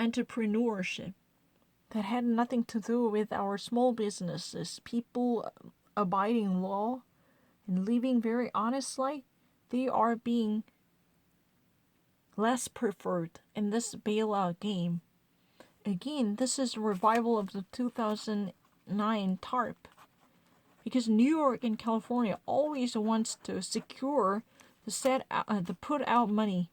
entrepreneurship that had nothing to do with our small businesses, people abiding law and living very honest life, they are being less preferred in this bailout game. Again, this is a revival of the 2009 TARP, because New York and California always wants to secure the put out money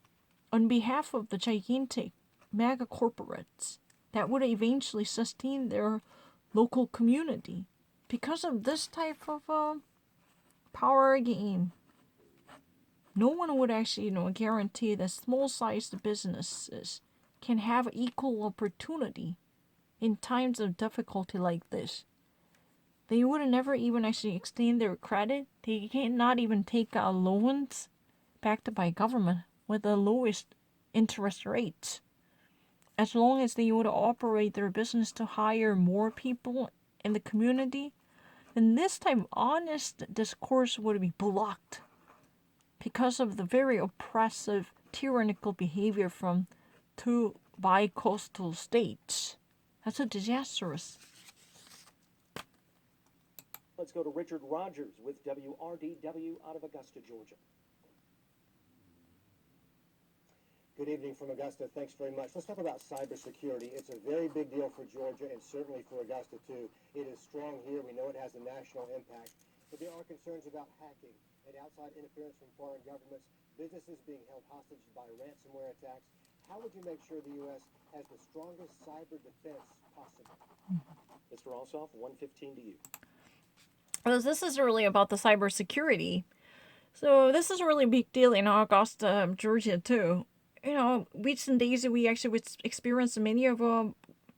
on behalf of the gigantic mega corporates that would eventually sustain their local community. Because of this type of power game, no one would actually, guarantee that small-sized businesses can have equal opportunity in times of difficulty like this. They would never even actually extend their credit. They cannot even take out loans backed by government with the lowest interest rates. As long as they would operate their business to hire more people in the community, then this type of honest discourse would be blocked because of the very oppressive, tyrannical behavior from two bi-coastal states. That's a disastrous. Let's go to Richard Rogers with WRDW out of Augusta, Georgia. Good evening from Augusta. Thanks very much. Let's talk about cybersecurity. It's a very big deal for Georgia and certainly for Augusta, too. It is strong here. We know it has a national impact. But there are concerns about hacking and outside interference from foreign governments, businesses being held hostage by ransomware attacks. How would you make sure the U.S. has the strongest cyber defense possible? Mr. Ossoff, 115 to you. Well, this is really about the cybersecurity. So this is a really big deal in Augusta, Georgia, too. Recent days we actually experienced many of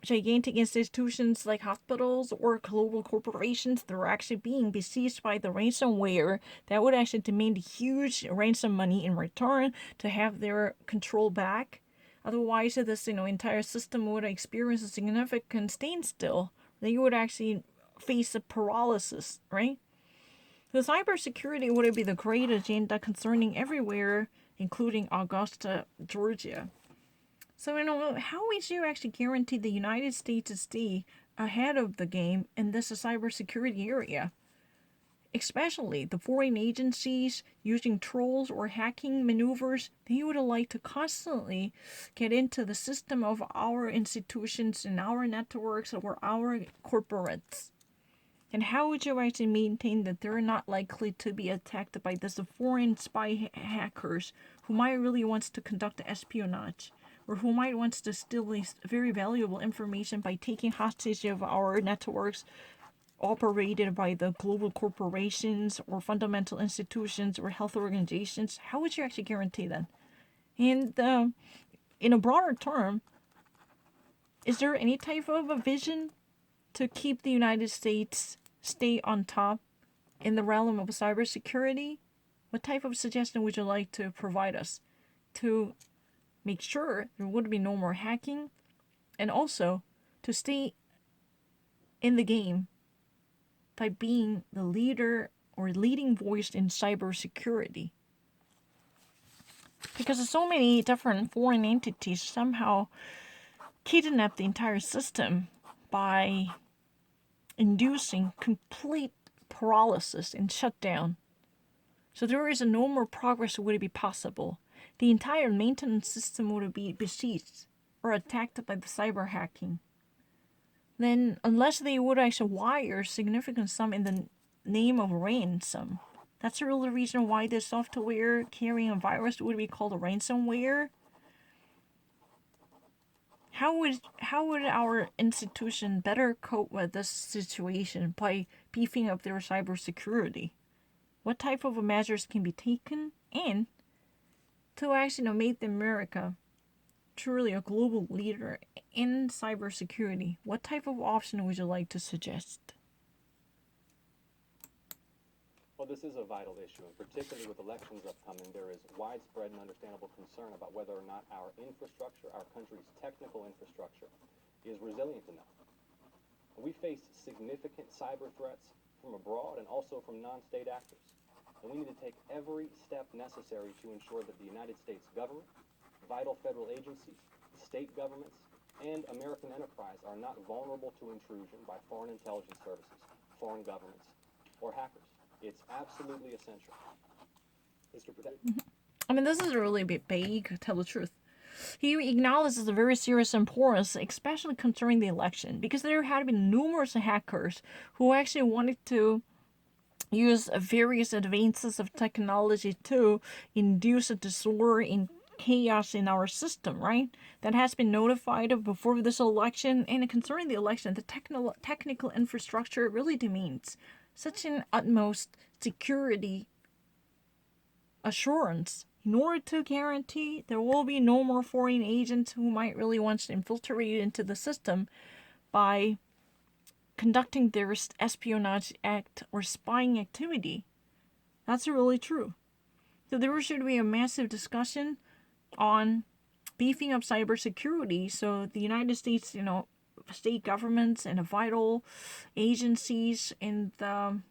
gigantic institutions like hospitals or global corporations that are actually being besieged by the ransomware that would actually demand huge ransom money in return to have their control back. Otherwise, this entire system would experience a significant standstill. They would actually face a paralysis, right? The cybersecurity would be the great agenda concerning everywhere, including Augusta, Georgia. So, how would you actually guarantee the United States to stay ahead of the game in this cybersecurity area? Especially the foreign agencies using trolls or hacking maneuvers, they would like to constantly get into the system of our institutions and our networks or our corporates. And how would you actually maintain that they're not likely to be attacked by this foreign spy hackers who might really want to conduct espionage, or who might want to steal very valuable information by taking hostage of our networks operated by the global corporations or fundamental institutions or health organizations? How would you actually guarantee that? And in a broader term, is there any type of a vision to keep the United States stay on top in the realm of cybersecurity? What type of suggestion would you like to provide us to make sure there would be no more hacking, and also to stay in the game by being the leader or leading voice in cybersecurity? Because so many different foreign entities somehow kidnap the entire system by inducing complete paralysis and shutdown. So there is no more progress would be possible. The entire maintenance system would be besieged or attacked by the cyber hacking. Then, unless they would actually wire significant sum in the name of ransom, that's the real reason why this software carrying a virus would be called a ransomware. How would our institution better cope with this situation by beefing up their cybersecurity? What type of measures can be taken, and to actually make America truly a global leader in cybersecurity? What type of option would you like to suggest? Well, this is a vital issue, and particularly with elections upcoming, there is widespread and understandable concern about whether or not our infrastructure, our country's technical infrastructure, is resilient enough. We face significant cyber threats from abroad and also from non-state actors. And we need to take every step necessary to ensure that the United States government, vital federal agencies, state governments, and American enterprise are not vulnerable to intrusion by foreign intelligence services, foreign governments, or hackers. It's absolutely essential. Mr. Perdue? I mean, this is really a bit vague, to tell the truth. He acknowledges the very serious importance, especially concerning the election, because there had been numerous hackers who actually wanted to use various advances of technology to induce a disorder in chaos in our system, right? That has been notified of before this election. And concerning the election, the technical infrastructure really demands such an utmost security assurance in order to guarantee there will be no more foreign agents who might really want to infiltrate into the system by conducting their espionage act or spying activity. That's really true. So there should be a massive discussion on beefing up cybersecurity so the United States, state governments and the vital agencies and the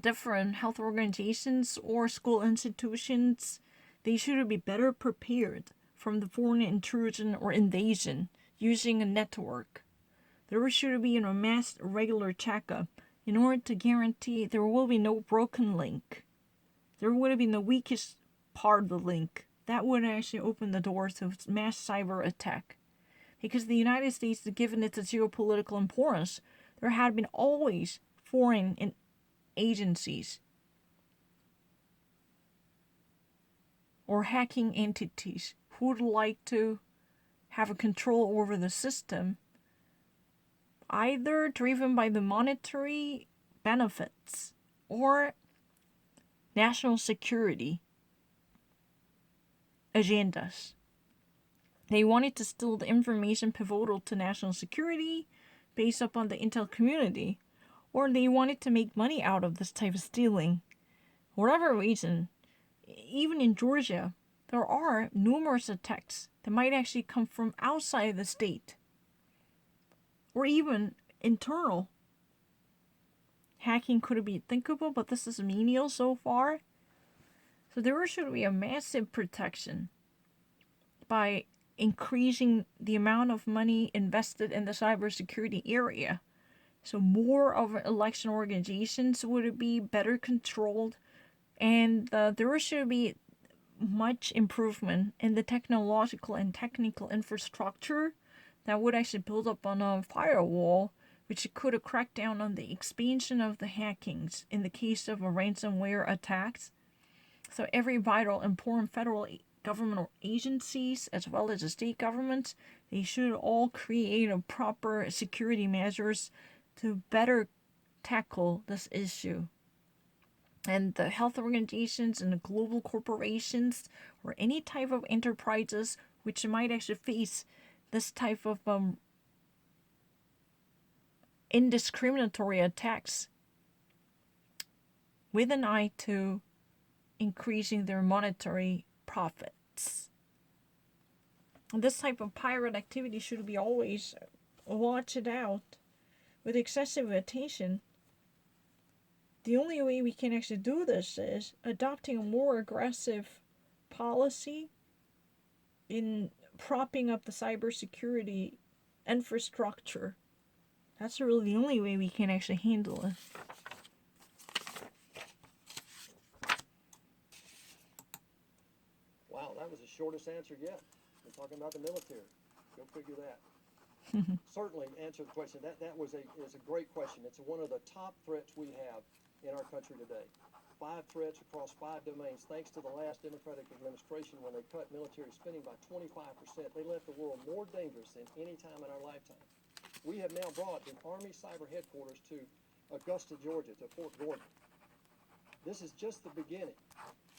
different health organizations or school institutions, they should be better prepared from the foreign intrusion or invasion using a network. There should be a mass regular checkup in order to guarantee there will be no broken link. There would be the weakest part of the link. That would actually open the door to mass cyber attack. Because the United States, given its geopolitical importance, there had been always foreign agencies or hacking entities who would like to have a control over the system, either driven by the monetary benefits or national security agendas. They wanted to steal the information pivotal to national security based upon the intel community, or they wanted to make money out of this type of stealing. Whatever reason, even in Georgia, there are numerous attacks that might actually come from outside the state, or even internal. Hacking could be thinkable, but this is menial so far. So there should be a massive protection by increasing the amount of money invested in the cybersecurity area. So more of election organizations would be better controlled, and there should be much improvement in the technological and technical infrastructure that would actually build up on a firewall, which could crack down on the expansion of the hackings in the case of a ransomware attacks. So every vital important federal governmental agencies as well as the state governments, they should all create a proper security measures to better tackle this issue. And the health organizations and the global corporations or any type of enterprises which might actually face this type of indiscriminatory attacks with an eye to increasing their monetary profits. This type of pirate activity should be always watched out with excessive attention. The only way we can actually do this is adopting a more aggressive policy in propping up the cybersecurity infrastructure. That's really the only way we can actually handle it. Wow, that was the shortest answer yet. We're talking about the military. Go figure that. Certainly answer the question. That was a great question. It's one of the top threats we have in our country today. 5 threats across 5 domains. Thanks to the last Democratic administration, when they cut military spending by 25%, they left the world more dangerous than any time in our lifetime. We have now brought the Army Cyber Headquarters to Augusta, Georgia, to Fort Gordon. This is just the beginning.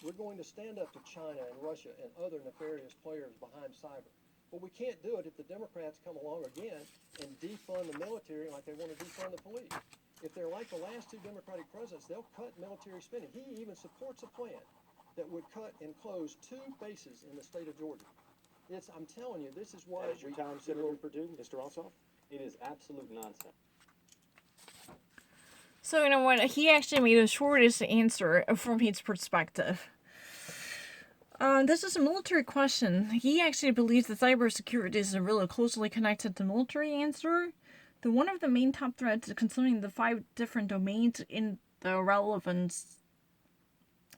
We're going to stand up to China and Russia and other nefarious players behind cyber. But we can't do it if the Democrats come along again and defund the military like they want to defund the police. If they're like the last 2 Democratic presidents, they'll cut military spending. He even supports a plan that would cut and close 2 bases in the state of Georgia. I'm telling you, this is why... That is your time, Senator Perdue. Mr. Ossoff? It is absolute nonsense. So you know what? He actually made the shortest answer from his perspective. This is a military question. He actually believes that cybersecurity is really closely connected to military answer. One of the main top threats concerning the 5 different domains in the relevance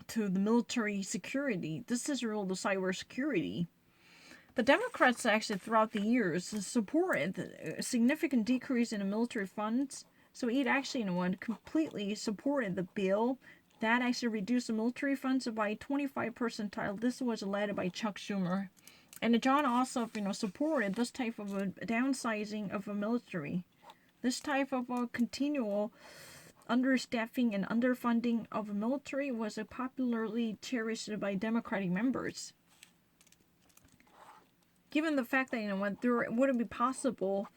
to the military security. This is really the cybersecurity. The Democrats actually throughout the years supported a significant decrease in the military funds. So it actually, completely supported the bill that actually reduced the military funds by 25 percentile. This was led by Chuck Schumer. And John Ossoff, supported this type of a downsizing of a military. This type of a continual understaffing and underfunding of the military was popularly cherished by Democratic members. Given the fact that there wouldn't be possible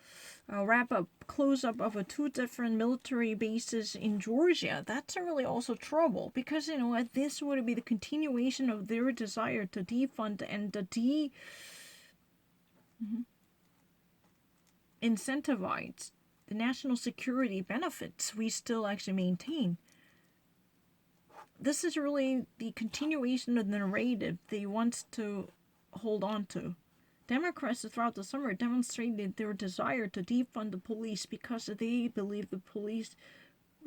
close up of 2 different military bases in Georgia, that's really also trouble because this would be the continuation of their desire to defund and incentivize the national security benefits we still actually maintain. This is really the continuation of the narrative they want to hold on to. Democrats throughout the summer demonstrated their desire to defund the police because they believe the police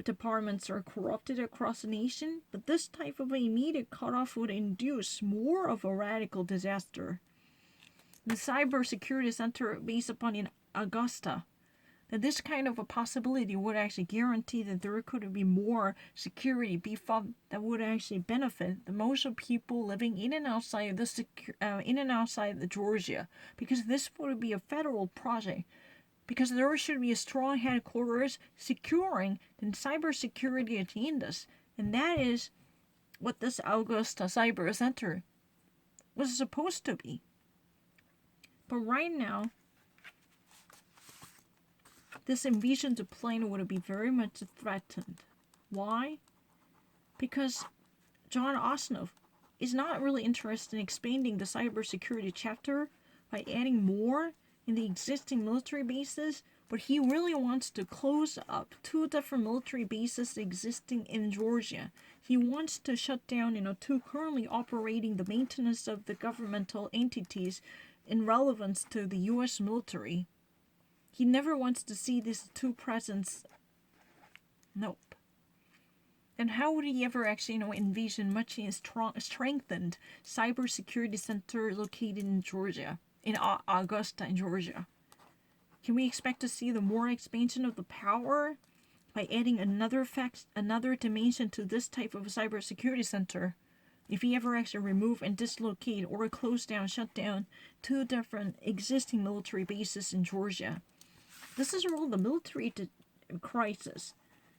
departments are corrupted across the nation, but this type of immediate cutoff would induce more of a radical disaster. The Cybersecurity Center, based upon in Augusta, that this kind of a possibility would actually guarantee that there could be more security beef up that would actually benefit the most of people living in and outside the Georgia, because this would be a federal project. Because there should be a strong headquarters securing the cybersecurity agendas, and that is what this Augusta Cyber Center was supposed to be. But right now, this envisioned plan would be very much threatened. Why? Because John Ossoff is not really interested in expanding the cybersecurity chapter by adding more in the existing military bases, but he really wants to close up 2 different military bases existing in Georgia. He wants to shut down, 2 currently operating the maintenance of the governmental entities in relevance to the U.S. military. He never wants to see these 2 presence. Nope. And how would he ever actually, envision much strengthened cybersecurity center located in Georgia, in Augusta, in Georgia? Can we expect to see the more expansion of the power by adding another dimension to this type of cybersecurity center? If he ever actually remove and dislocate or close down, shut down 2 different existing military bases in Georgia. This is really the military crisis,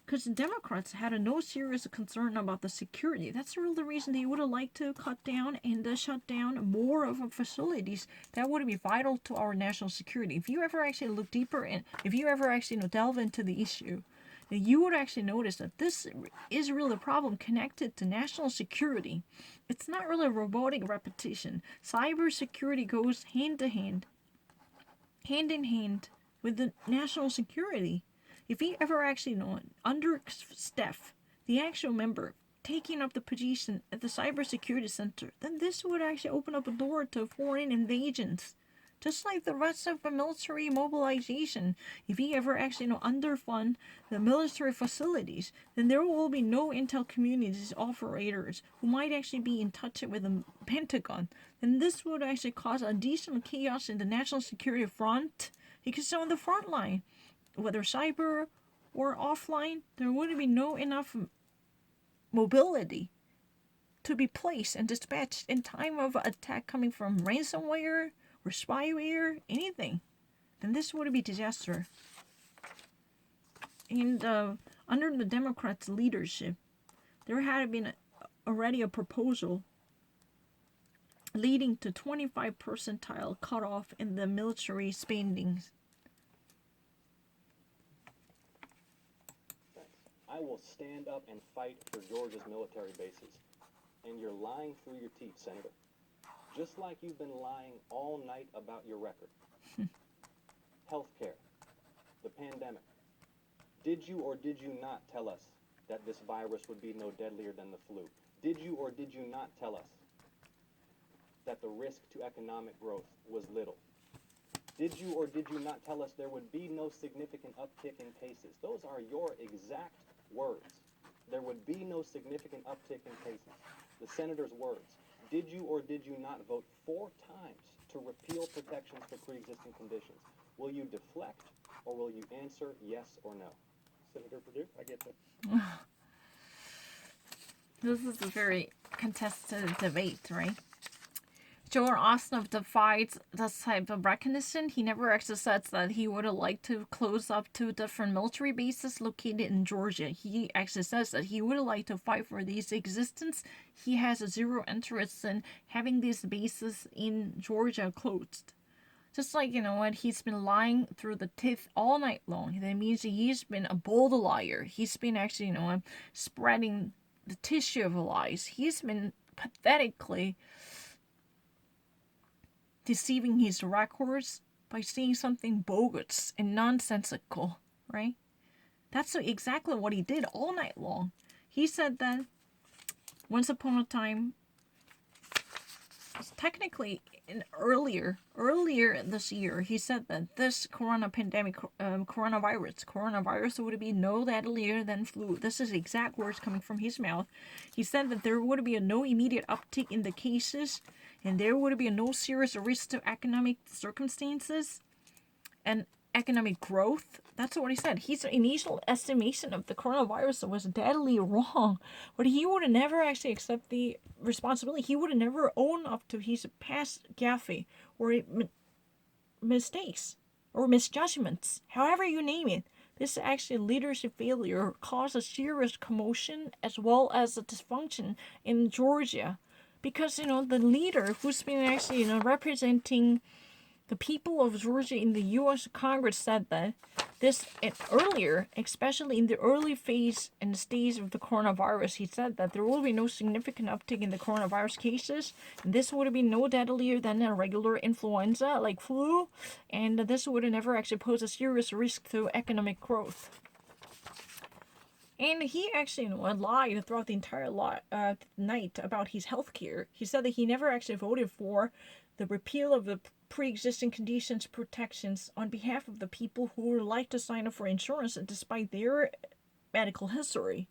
because the Democrats had no serious concern about the security. That's really the reason they would have liked to cut down and shut down more of our facilities that would be vital to our national security. If you ever actually look deeper and if you ever actually delve into the issue, you would actually notice that this is really a problem connected to national security. It's not really a robotic repetition. Cybersecurity goes hand in hand with the national security. If he ever actually understaff the actual member taking up the position at the cybersecurity center, then this would actually open up a door to foreign invasions. Just like the rest of the military mobilization, if he ever actually underfund the military facilities, then there will be no intel communities operators who might actually be in touch with the Pentagon. And this would actually cause additional chaos in the national security front, because on the front line, whether cyber or offline, there wouldn't be no enough mobility to be placed and dispatched in time of attack coming from ransomware or spyware, anything. Then this would be disaster. And under the Democrats' leadership, there had been already a proposal leading to 25 percentile cutoff in the military spending. I will stand up and fight for Georgia's military bases. And you're lying through your teeth, Senator. Just like you've been lying all night about your record. Healthcare, the pandemic. Did you or did you not tell us that this virus would be no deadlier than the flu? Did you or did you not tell us that the risk to economic growth was little? Did you or did you not tell us there would be no significant uptick in cases? Those are your exact words. There would be no significant uptick in cases. The senator's words. Did you or did you not vote 4 times to repeal protections for pre-existing conditions? Will you deflect or will you answer yes or no? Senator Perdue, I get that. This is a very contested debate, right? Joe Ossoff defied this type of recognition. He never actually said that he would have liked to close up 2 different military bases located in Georgia. He actually says that he would have liked to fight for these existence. He has zero interest in having these bases in Georgia closed. Just like, what, he's been lying through the teeth all night long. That means he's been a bold liar. He's been actually, spreading the tissue of lies. He's been pathetically deceiving his records by saying something bogus and nonsensical, right? That's exactly what he did all night long. He said that once upon a time, technically earlier this year, he said that this coronavirus would be no deadlier than flu. This is exact words coming from his mouth. He said that there would be no immediate uptick in the cases, and there would be no serious risk to economic circumstances and economic growth. That's what he said. His initial estimation of the coronavirus was deadly wrong, but he would never actually accept the responsibility. He would never own up to his past gaffe or mistakes or misjudgments, however you name it. This actually leadership failure caused a serious commotion as well as a dysfunction in Georgia, because the leader who's been actually representing the people of Georgia in the U.S. Congress said that this earlier, especially in the early phase and stage of the coronavirus, he said that there will be no significant uptick in the coronavirus cases. And this would be no deadlier than a regular influenza like flu, and this would never actually pose a serious risk to economic growth. And he actually lied throughout the entire night about his health care. He said that he never actually voted for the repeal of the pre-existing conditions protections on behalf of the people who would like to sign up for insurance despite their medical history.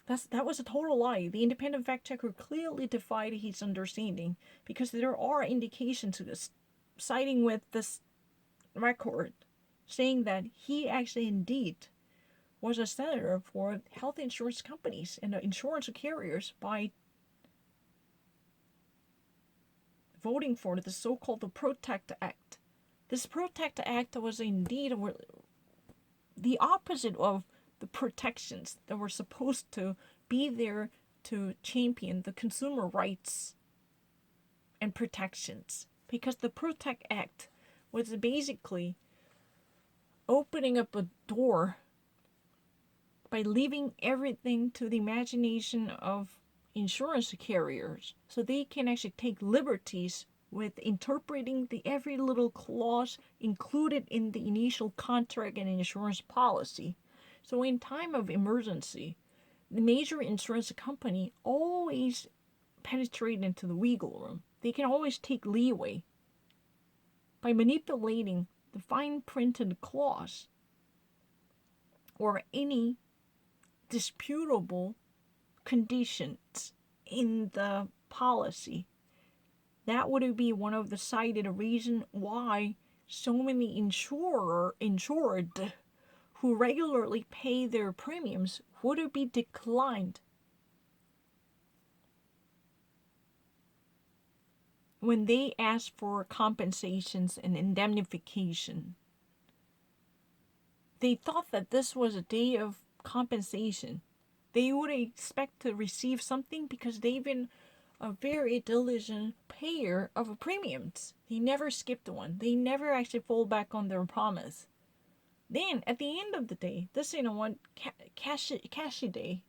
That was a total lie. The independent fact checker clearly defied his understanding, because there are indications citing with this record saying that he actually indeed was a senator for health insurance companies and insurance carriers by voting for the so-called PROTECT Act. This PROTECT Act was indeed the opposite of the protections that were supposed to be there to champion the consumer rights and protections. Because the PROTECT Act was basically opening up a door by leaving everything to the imagination of insurance carriers, so they can actually take liberties with interpreting the every little clause included in the initial contract and insurance policy. So in time of emergency, the major insurance company always penetrate into the wiggle room. They can always take leeway by manipulating the fine printed clause or any disputable conditions in the policy. That would be one of the cited reasons why so many insured who regularly pay their premiums would be declined when they ask for compensations and indemnification. They thought that this was a day of compensation. They would expect to receive something because they've been a very diligent payer of premiums. They never skipped one. They never actually fall back on their promise. Then, at the end of the day, this cashy day,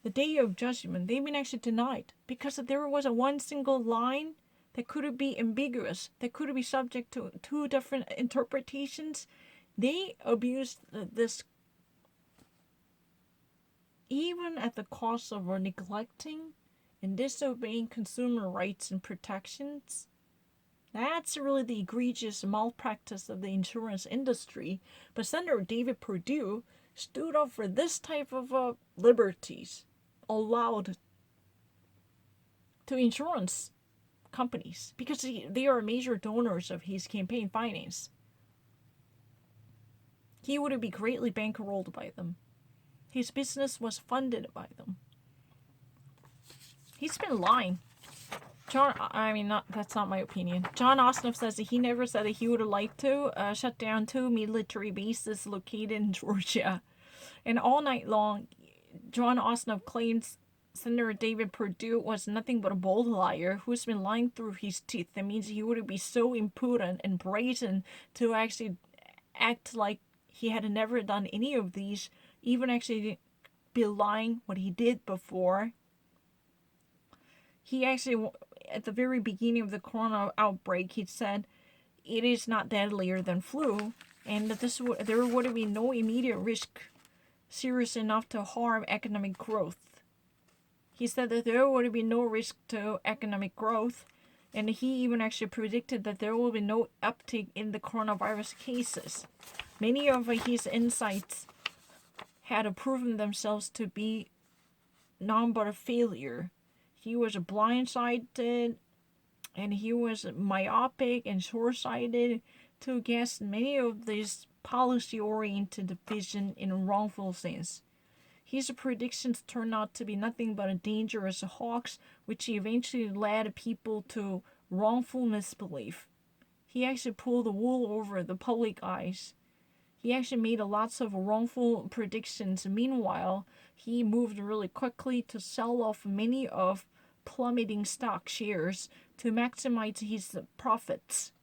the day of judgment, they've been actually denied because there was one single line that could be ambiguous, that could be subject to 2 different interpretations. They abused this even at the cost of neglecting and disobeying consumer rights and protections. That's really the egregious malpractice of the insurance industry. But Senator David Perdue stood up for this type of liberties allowed to insurance companies because they are major donors of his campaign finance. He would be greatly bankrolled by them. His business was funded by them. He's been lying. That's not my opinion. John Ossoff says that he never said that he would like to shut down 2 military bases located in Georgia. And all night long, John Ossoff claims Senator David Perdue was nothing but a bold liar who's been lying through his teeth. That means he would be so impudent and brazen to actually act like he had never done any of these, even actually belying what he did before. He actually, at the very beginning of the corona outbreak, he said it is not deadlier than flu, and that there would be no immediate risk serious enough to harm economic growth. He said that there would be no risk to economic growth, and he even actually predicted that there will be no uptick in the coronavirus cases. Many of his insights had proven themselves to be none but a failure. He was blindsided, and he was myopic and short-sighted to guess many of these policy-oriented vision in a wrongful sense. His predictions turned out to be nothing but a dangerous hoax, which eventually led people to wrongful misbelief. He actually pulled the wool over the public eyes. He actually made lots of wrongful predictions. Meanwhile, he moved really quickly to sell off many of plummeting stock shares to maximize his profits.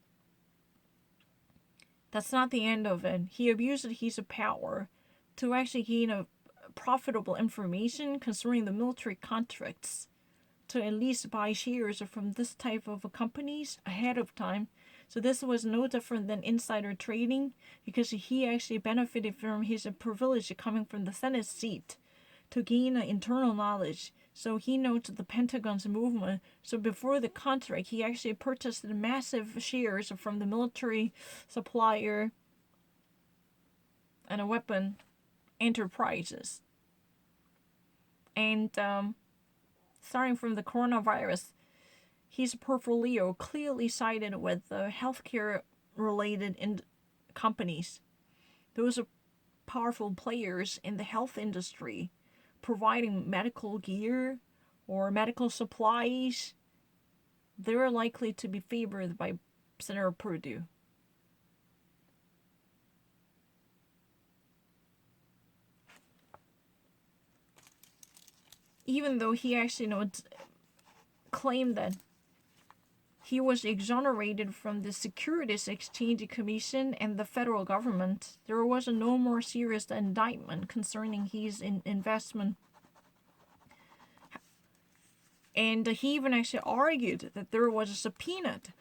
That's not the end of it. He abused his power to actually gain a profitable information concerning the military contracts, to at least buy shares from this type of companies ahead of time. So this was no different than insider trading, because he actually benefited from his privilege coming from the Senate seat to gain internal knowledge. So he knows the Pentagon's movement. So before the contract, he actually purchased massive shares from the military supplier and weapon enterprises. And starting from the coronavirus, his portfolio clearly sided with the healthcare-related companies. Those are powerful players in the health industry, providing medical gear or medical supplies. They're likely to be favored by Senator Perdue. Even though he actually claimed that he was exonerated from the Securities Exchange Commission and the federal government, there was no more serious indictment concerning his investment. And he even actually argued that there was a subpoenaed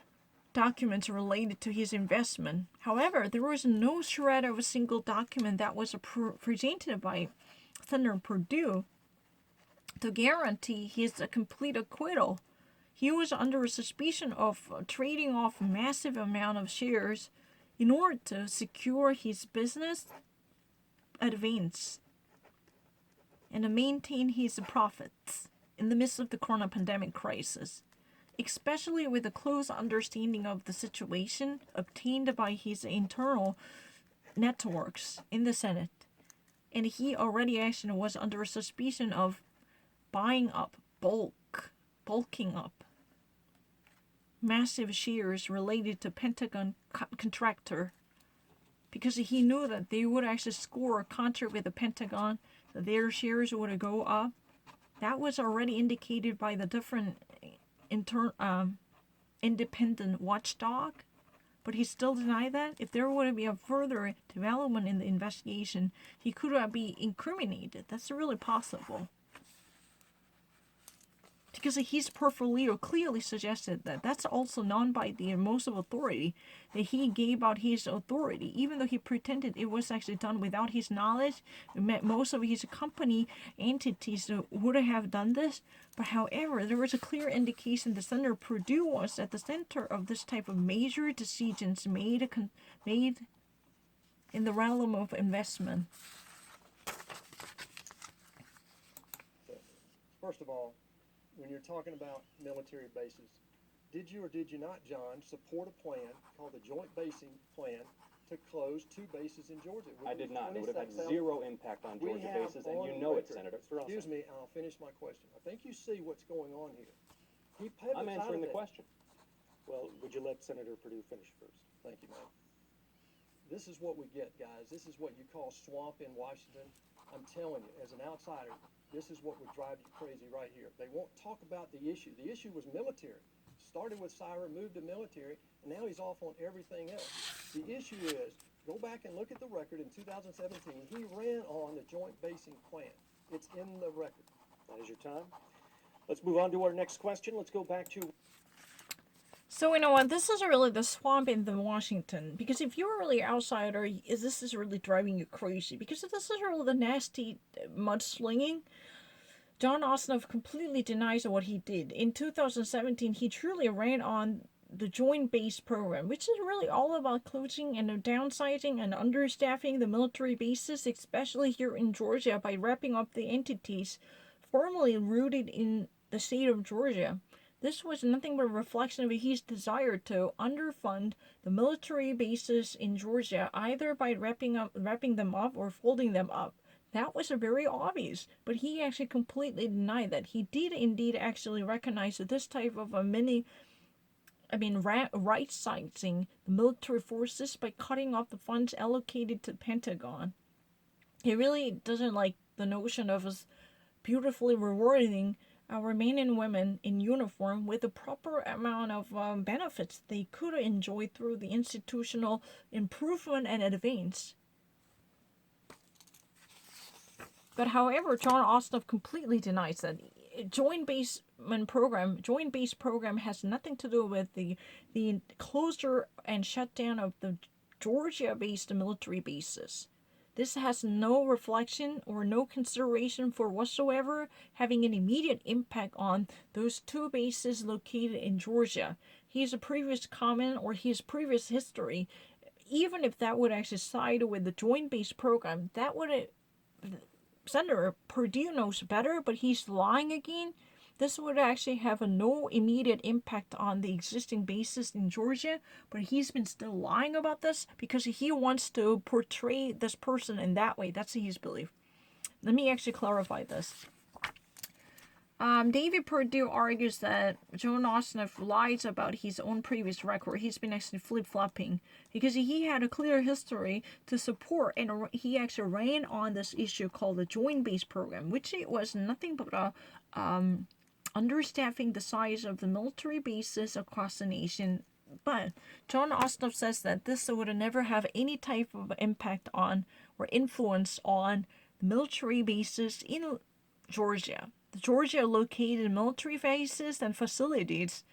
documents related to his investment. However, there was no shred of a single document that was presented by Senator Perdue to guarantee his complete acquittal. He was under suspicion of trading off a massive amount of shares in order to secure his business advance and to maintain his profits in the midst of the corona pandemic crisis, especially with a close understanding of the situation obtained by his internal networks in the Senate. And he already actually was under suspicion of buying up, bulking up massive shares related to Pentagon contractor, because he knew that they would actually score a contract with the Pentagon, that their shares would go up. That was already indicated by the different independent watchdog, but he still denied that. If there would be a further development in the investigation, he could be incriminated. That's really possible. because his portfolio clearly suggested that that's also known by the most of authority, that he gave out his authority, even though he pretended it was actually done without his knowledge. Most of his company entities would have done this, but however, there was a clear indication that Senator Perdue was at the center of this type of major decisions made in the realm of investment. First of all, when you're talking about military bases, did you or did you not, John, support a plan called the Joint Basing Plan to close 2 bases in Georgia? I did not. It would have had 26,000 zero impact on We Georgia have bases, and on you know it, record- Senator. Excuse me, and I'll finish my question. I think you see what's going on here. He pivots I'm out answering of the that. question. Well, would you let Senator Perdue finish first? Thank you, ma'am. This is what we get, guys. This is what you call swamp in Washington. I'm telling you, as an outsider, this is what would drive you crazy right here. They won't talk about the issue. The issue was military. Started with Cyber, moved to military, and now he's off on everything else. The issue is, go back and look at the record in 2017. He ran on the Joint Basing Plan. It's in the record. That is your time. Let's move on to our next question. Let's go back to So you know what? This is really the swamp in the Washington, because if you're really outsider, this is really driving you crazy. Because this is really the nasty mudslinging. John Ossoff completely denies what he did. In 2017, he truly ran on the Joint Base Program, which is really all about closing and downsizing and understaffing the military bases, especially here in Georgia, by wrapping up the entities formerly rooted in the state of Georgia. This was nothing but a reflection of his desire to underfund the military bases in Georgia, either by wrapping them up or folding them up. That was very obvious, but he actually completely denied that. He did indeed actually recognize that this type of right-sizing the military forces by cutting off the funds allocated to the Pentagon. He really doesn't like the notion of us beautifully rewarding our men and women in uniform with the proper amount of benefits they could enjoy through the institutional improvement and advance. But however, John Ossoff completely denies that. Joint Base Program has nothing to do with the closure and shutdown of the Georgia-based military bases. This has no reflection or no consideration for whatsoever having an immediate impact on those 2 bases located in Georgia. His previous comment or his previous history, even if that would actually side with the Joint Base Program, that would Senator Perdue knows better, but he's lying again. This would actually have no immediate impact on the existing bases in Georgia, but he's been still lying about this because he wants to portray this person in that way. That's his belief. Let me actually clarify this. David Perdue argues that John Ossoff lies about his own previous record. He's been actually flip-flopping because he had a clear history to support, and he actually ran on this issue called the Joint Base Program, which it was nothing but understaffing the size of the military bases across the nation. But John Ossoff says that this would never have any type of impact on or influence on the military bases in Georgia. The Georgia located military bases and facilities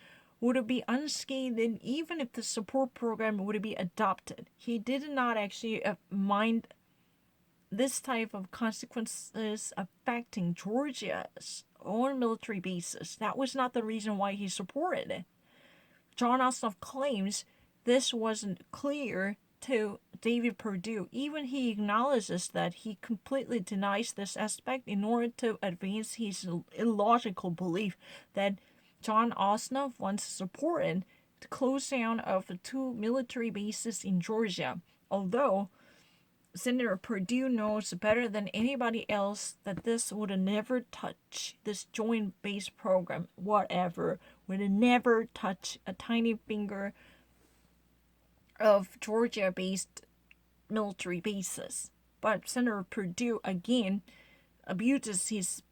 would be unscathed even if the support program would be adopted. He did not actually mind this type of consequences affecting Georgia's own military bases. That was not the reason why he supported it. John Ossoff claims this wasn't clear to David Perdue. Even he acknowledges that he completely denies this aspect in order to advance his illogical belief that John Ossoff once supported the close down of the 2 military bases in Georgia, although Senator Perdue knows better than anybody else that this would never touch this Joint Base Program, whatever, would never touch a tiny finger of Georgia-based military bases. But Senator Perdue, again, abuses his